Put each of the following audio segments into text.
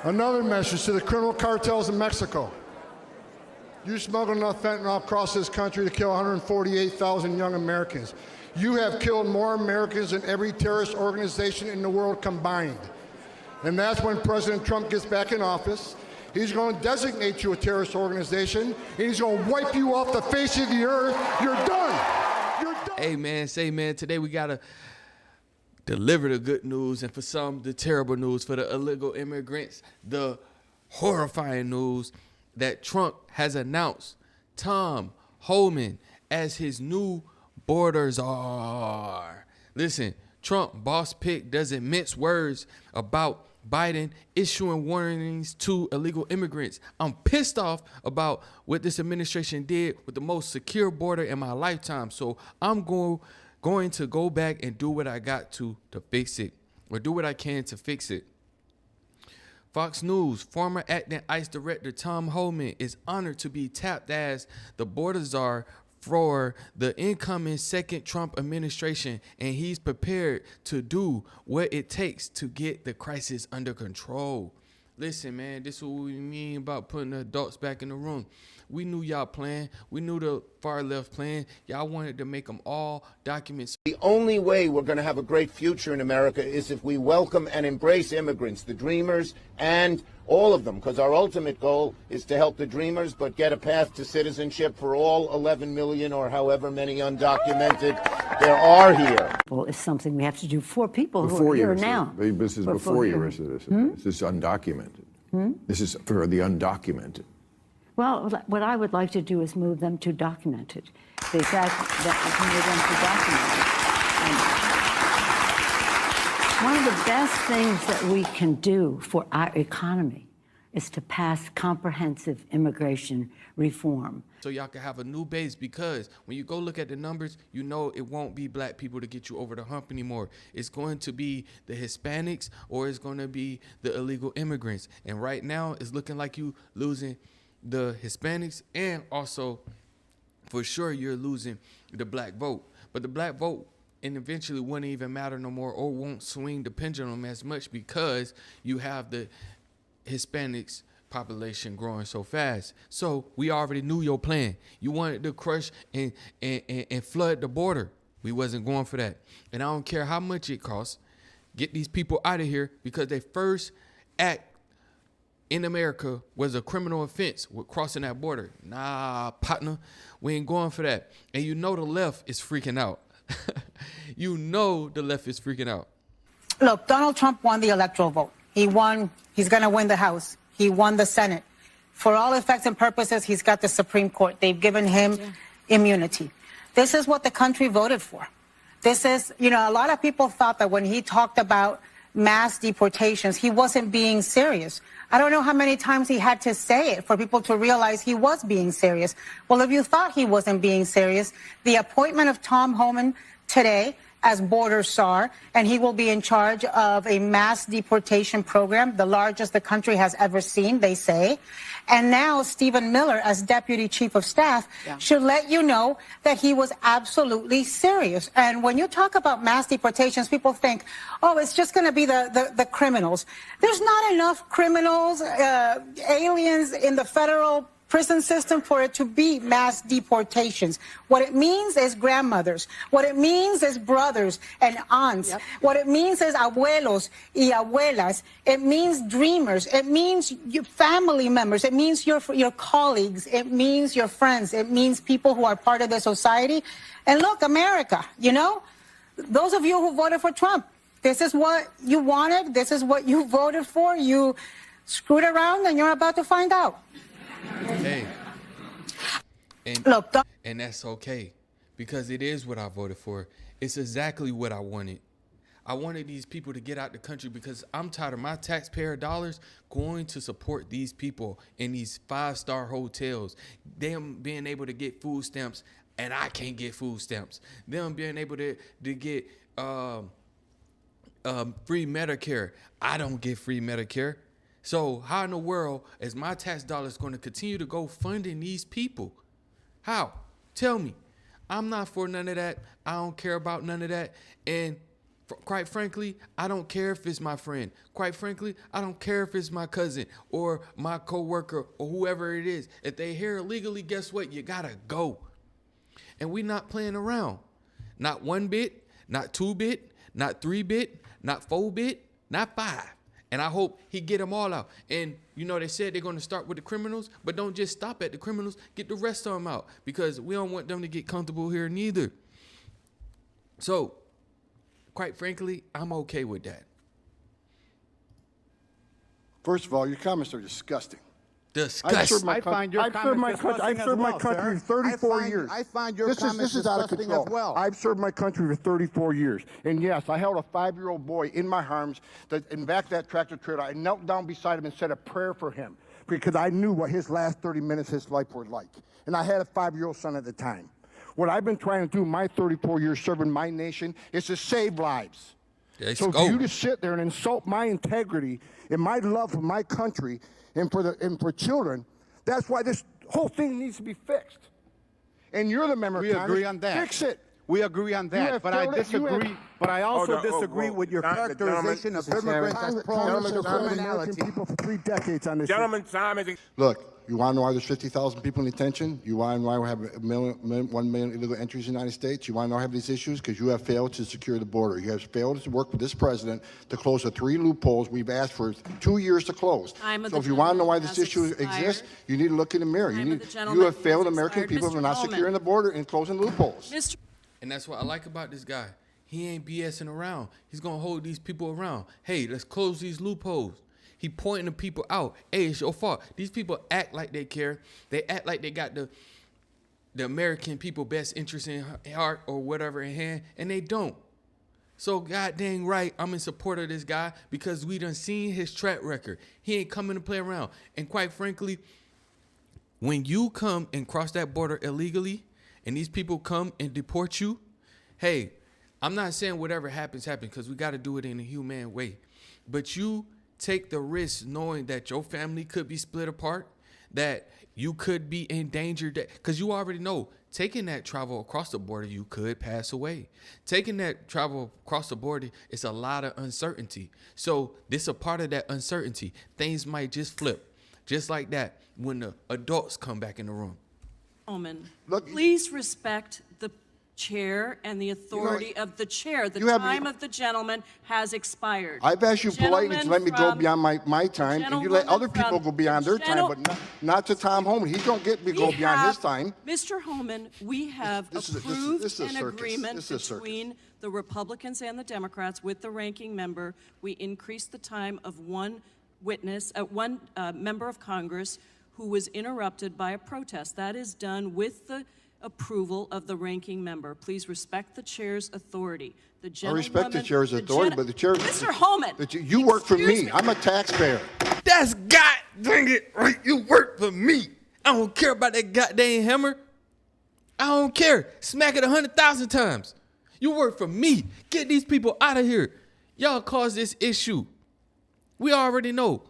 Another message to the criminal cartels in Mexico. You smuggled enough fentanyl across this country to kill 148,000 young Americans. You have killed more Americans than every terrorist organization in the world combined. And that's when President Trump gets back in office. He's going to designate you a terrorist organization, and he's going to wipe you off the face of the earth. You're done. You're done. Hey, man, today we got to deliver the good news, and for some, the terrible news. For the illegal immigrants, the horrifying news that Trump has announced Tom Homan as his new Border Czar. Listen, Trump, boss pick, doesn't mince words about Biden issuing warnings to illegal immigrants. I'm pissed off about what this administration did with the most secure border in my lifetime. So I'm going to go back and do what I got to fix it, or do what I can to fix it. Fox News, former acting ICE director Tom Homan is honored to be tapped as the Border Czar for the incoming second Trump administration, and he's prepared to do what it takes to get the crisis under control. Listen, man, this is what we mean about putting the adults back in the room. We knew y'all plan. We knew the far left plan. Y'all wanted to make them all documents. The only way we're going to have a great future in America is if we welcome and embrace immigrants, the dreamers, and all of them, because our ultimate goal is to help the dreamers, but get a path to citizenship for all 11 million or however many undocumented there are here. Well, it's something we have to do for people who are here now. This is before you're a citizen. This is undocumented. This is for the undocumented. Well, what I would like to do is move them to documented. The fact that we can move them to documented. One of the best things that we can do for our economy is to pass comprehensive immigration reform. So y'all can have a new base, because when you go look at the numbers, you know it won't be black people to get you over the hump anymore. It's going to be the Hispanics, or it's going to be the illegal immigrants. And right now, it's looking like you losing the Hispanics, and also for sure you're losing the black vote. But the black vote and eventually wouldn't even matter no more, or won't swing the pendulum as much, because you have the Hispanics population growing so fast. So we already knew your plan. You wanted to crush and flood the border. We wasn't going for that. And I don't care how much it costs. Get these people out of here, because their first act in America was a criminal offense with crossing that border. Nah, partner, we ain't going for that. And you know the left is freaking out. You know the left is freaking out. Look, Donald Trump won the electoral vote. He won. He's going to win the House. He won the Senate. For all effects and purposes, he's got the Supreme Court. They've given him immunity. This is what the country voted for. This is, you know, a lot of people thought that when he talked about mass deportations, he wasn't being serious. I don't know how many times he had to say it for people to realize he was being serious. Well, if you thought he wasn't being serious, the appointment of Tom Homan today as Border Czar, and he will be in charge of a mass deportation program, the largest the country has ever seen, they say. And now Stephen Miller, as Deputy Chief of Staff, should let you know that he was absolutely serious. And when you talk about mass deportations, people think, oh, it's just going to be the criminals. There's not enough criminals, aliens in the federal prison system for it to be mass deportations. What it means is grandmothers. What it means is brothers and aunts. What it means is abuelos y abuelas. It means dreamers. It means your family members. It means your colleagues. It means your friends. It means people who are part of the society. And look, America, you know, those of you who voted for Trump, this is what you wanted. This is what you voted for. You screwed around, and you're about to find out. Hey, and that's okay, because it is what I voted for. It's exactly what I wanted. I wanted these people to get out the country, because I'm tired of my taxpayer dollars going to support these people in these 5-star hotels, them being able to get food stamps, and I can't get food stamps, them being able to get free Medicare. I don't get free Medicare. So how in the world is my tax dollars going to continue to go funding these people? How? Tell me. I'm not for none of that. I don't care about none of that. And Quite frankly, I don't care if it's my friend. Quite frankly, I don't care if it's my cousin or my coworker or whoever it is. If they here illegally, guess what? You gotta go. And we not playing around. Not 1 bit, not 2 bit, not 3 bit, not 4 bit, not 5. And I hope he get them all out. And you know, they said they're going to start with the criminals, but don't just stop at the criminals. Get the rest of them out, because we don't want them to get comfortable here neither. So, quite frankly, I'm okay with that. First of all, your comments are disgusting. Disgusting. I've served my country for 34 years. I find your This comments is out of disgusting control. as well. I've served my country for 34 years. And yes, I held a 5-year-old boy in my arms in back of that tractor trailer. I knelt down beside him and said a prayer for him, because I knew what his last 30 minutes of his life were like. And I had a 5-year-old son at the time. What I've been trying to do my 34 years serving my nation is to save lives. So for you to sit there and insult my integrity and my love for my country and for children, that's why this whole thing needs to be fixed. And you're the member of Congress. We agree on that. Fix it. We agree on that, but I disagree. But I also disagree with your characterization of immigrants as prone to criminality. People for 3 decades on this. Gentlemen, time is. Look, you want to know why there's 50,000 people in detention? You want to know why we have 1 million illegal entries in the United States? You want to know why we have these issues? Because you have failed to secure the border. You have failed to work with this president to close the 3 loopholes we've asked for 2 years to close. So if you want to know why this issue exists, you need to look in the mirror. You have failed American people for not securing the border and closing loopholes. And that's what I like about this guy. He ain't BSing around. He's going to hold these people around. Hey, let's close these loopholes. He pointing the people out. Hey, it's your fault. These people act like they care. They act like they got the American people best interest in heart or whatever in hand, and they don't. So god dang right, I'm in support of this guy, because we done seen his track record. He ain't coming to play around. And quite frankly, when you come and cross that border illegally, and these people come and deport you, hey, I'm not saying whatever happens, because we got to do it in a humane way. But you take the risk knowing that your family could be split apart, that you could be in danger, because you already know, taking that travel across the border, you could pass away. Taking that travel across the border, it's a lot of uncertainty. So this is a part of that uncertainty. Things might just flip, just like that, when the adults come back in the room. Homan, please respect the chair and the authority of the chair. The time of the gentleman has expired. I've asked you politely to let me go beyond my time, and you let other people go beyond their time, but not to Tom Homan. He don't get to go beyond his time. Mr. Homan, we have approved an agreement between the Republicans and the Democrats with the ranking member. We increased the time of one member of Congress who was interrupted by a protest. That is done with the approval of the ranking member. Please respect the chair's authority. I respect the chair's authority, but the chair... Mr. Homan! You work for me. I'm a taxpayer. That's god dang it right. You work for me. I don't care about that goddamn hammer. I don't care. Smack it 100,000 times. You work for me. Get these people out of here. Y'all caused this issue. We already know.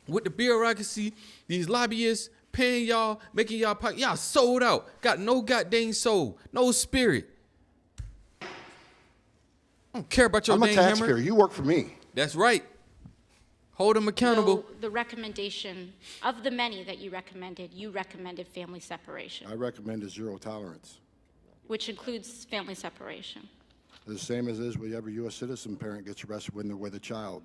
With the bureaucracy, these lobbyists paying y'all, making y'all sold out. Got no goddamn soul, no spirit. I don't care about your I'm a dang taxpayer. hammer. You work for me. That's right. Hold them accountable. So the recommendation of the many that you recommended family separation. I recommend a 0 tolerance. Which includes family separation. The same as is with every U.S. citizen parent gets arrested when they're with a child.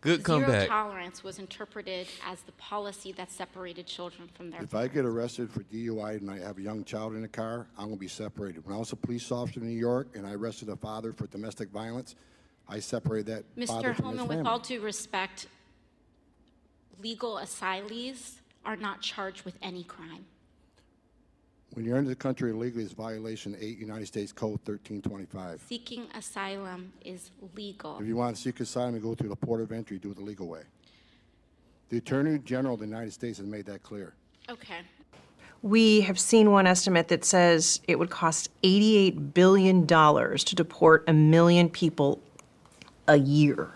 Good comeback. 0 tolerance was interpreted as the policy that separated children from their If I get arrested for DUI and I have a young child in the car, I'm going to be separated. When I was a police officer in New York and I arrested a father for domestic violence, I separated that father from his family. Mr. Homan, with all due respect, legal asylees are not charged with any crime. When you're into the country illegally, it's violation 8 United States Code 1325. Seeking asylum is legal. If you want to seek asylum, you go through the port of entry, do it the legal way. The Attorney General of the United States has made that clear. Okay. We have seen one estimate that says it would cost $88 billion to deport 1 million people a year.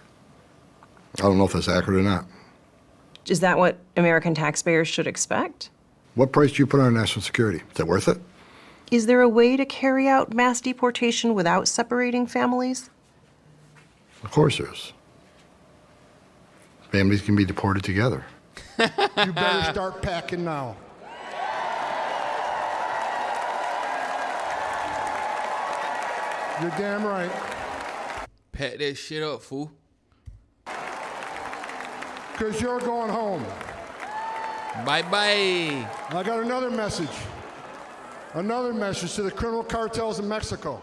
I don't know if that's accurate or not. Is that what American taxpayers should expect? What price do you put on national security? Is that worth it? Is there a way to carry out mass deportation without separating families? Of course there is. Families can be deported together. You better start packing now. You're damn right. Pack that shit up, fool. Because you're going home. Bye-bye. I got another message. Another message to the criminal cartels in Mexico.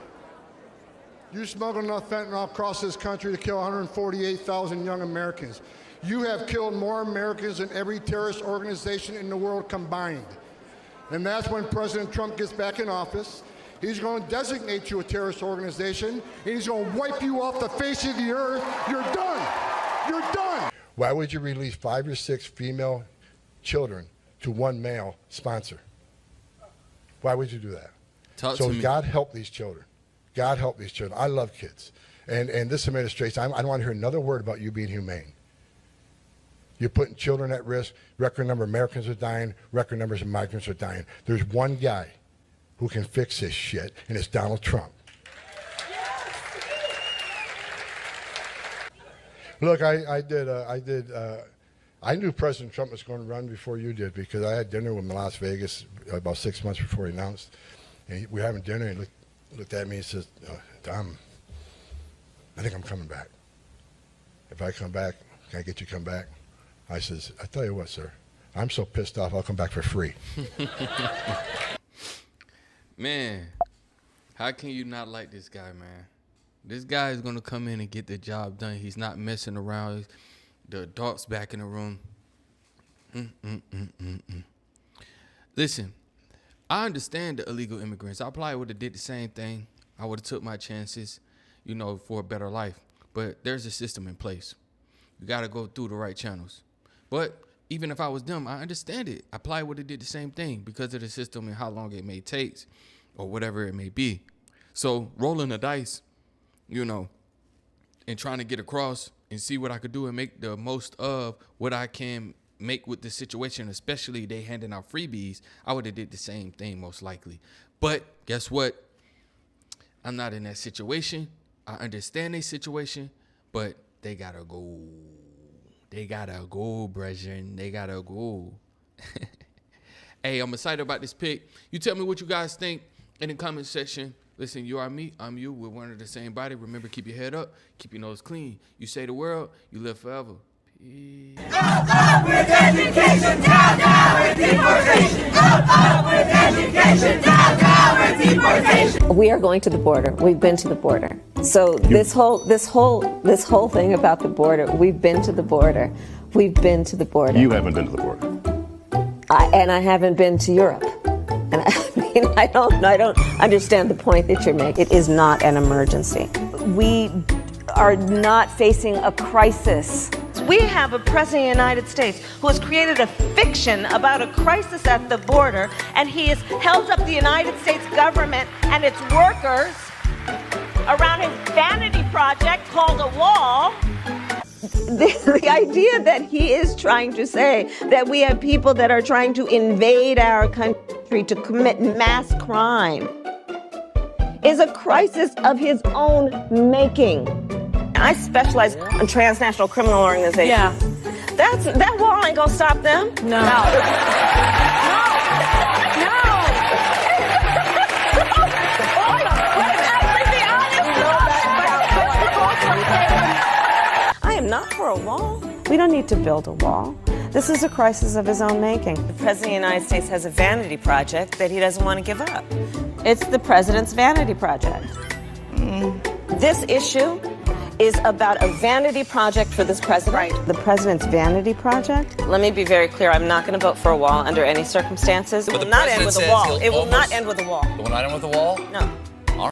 You smuggled enough fentanyl across this country to kill 148,000 young Americans. You have killed more Americans than every terrorist organization in the world combined. And that's when President Trump gets back in office. He's going to designate you a terrorist organization, and he's going to wipe you off the face of the earth. You're done. You're done. Why would you release 5 or 6 female children to one male sponsor? Why would you do that? Talk to me. God help these children. God help these children. I love kids. And this administration, I don't want to hear another word about you being humane. You're putting children at risk. Record number of Americans are dying. Record numbers of migrants are dying. There's one guy who can fix this shit, and it's Donald Trump. Look, I knew President Trump was going to run before you did because I had dinner with him in Las Vegas about 6 months before he announced. And we were having dinner, and he looked at me and says, Tom, I think I'm coming back. If I come back, can I get you to come back? I says, I tell you what, sir, I'm so pissed off, I'll come back for free. Man, how can you not like this guy, man? This guy is going to come in and get the job done. He's not messing around. The adults back in the room. Listen, I understand the illegal immigrants. I probably would have did the same thing. I would have took my chances, for a better life. But there's a system in place. You got to go through the right channels. But even if I was them, I understand it. I probably would have did the same thing because of the system and how long it may take or whatever it may be. So rolling the dice, and trying to get across and see what I could do and make the most of what I can make with the situation, especially they handing out freebies, I would have did the same thing most likely. But guess what? I'm not in that situation. I understand their situation, but they gotta go. They gotta go, brethren. They gotta go. Hey, I'm excited about this pick. You tell me what you guys think in the comment section. Listen, you are me, I'm you. We're one of the same body. Remember, keep your head up, keep your nose clean. You say the world, you live forever. Peace. Up with education, down with deportation. Up with education, down with deportation. We are going to the border. We've been to the border. So this whole thing about the border, we've been to the border. We've been to the border. You haven't been to the border. I haven't been to Europe. And I don't understand the point that you're making. It is not an emergency. We are not facing a crisis. We have a president of the United States who has created a fiction about a crisis at the border, and he has held up the United States government and its workers around his vanity project called a wall. The idea that he is trying to say that we have people that are trying to invade our country to commit mass crime is a crisis of his own making. I specialize in transnational criminal organizations. Yeah. That wall ain't gonna stop them. No. I am not for a wall. We don't need to build a wall. This is a crisis of his own making. The President of the United States has a vanity project that he doesn't want to give up. It's the president's vanity project. This issue is about a vanity project for this president. Right. The president's vanity project? Let me be very clear. I'm not going to vote for a wall under any circumstances. It will not end with a wall. It will not end with a wall. It will not end with a wall? No.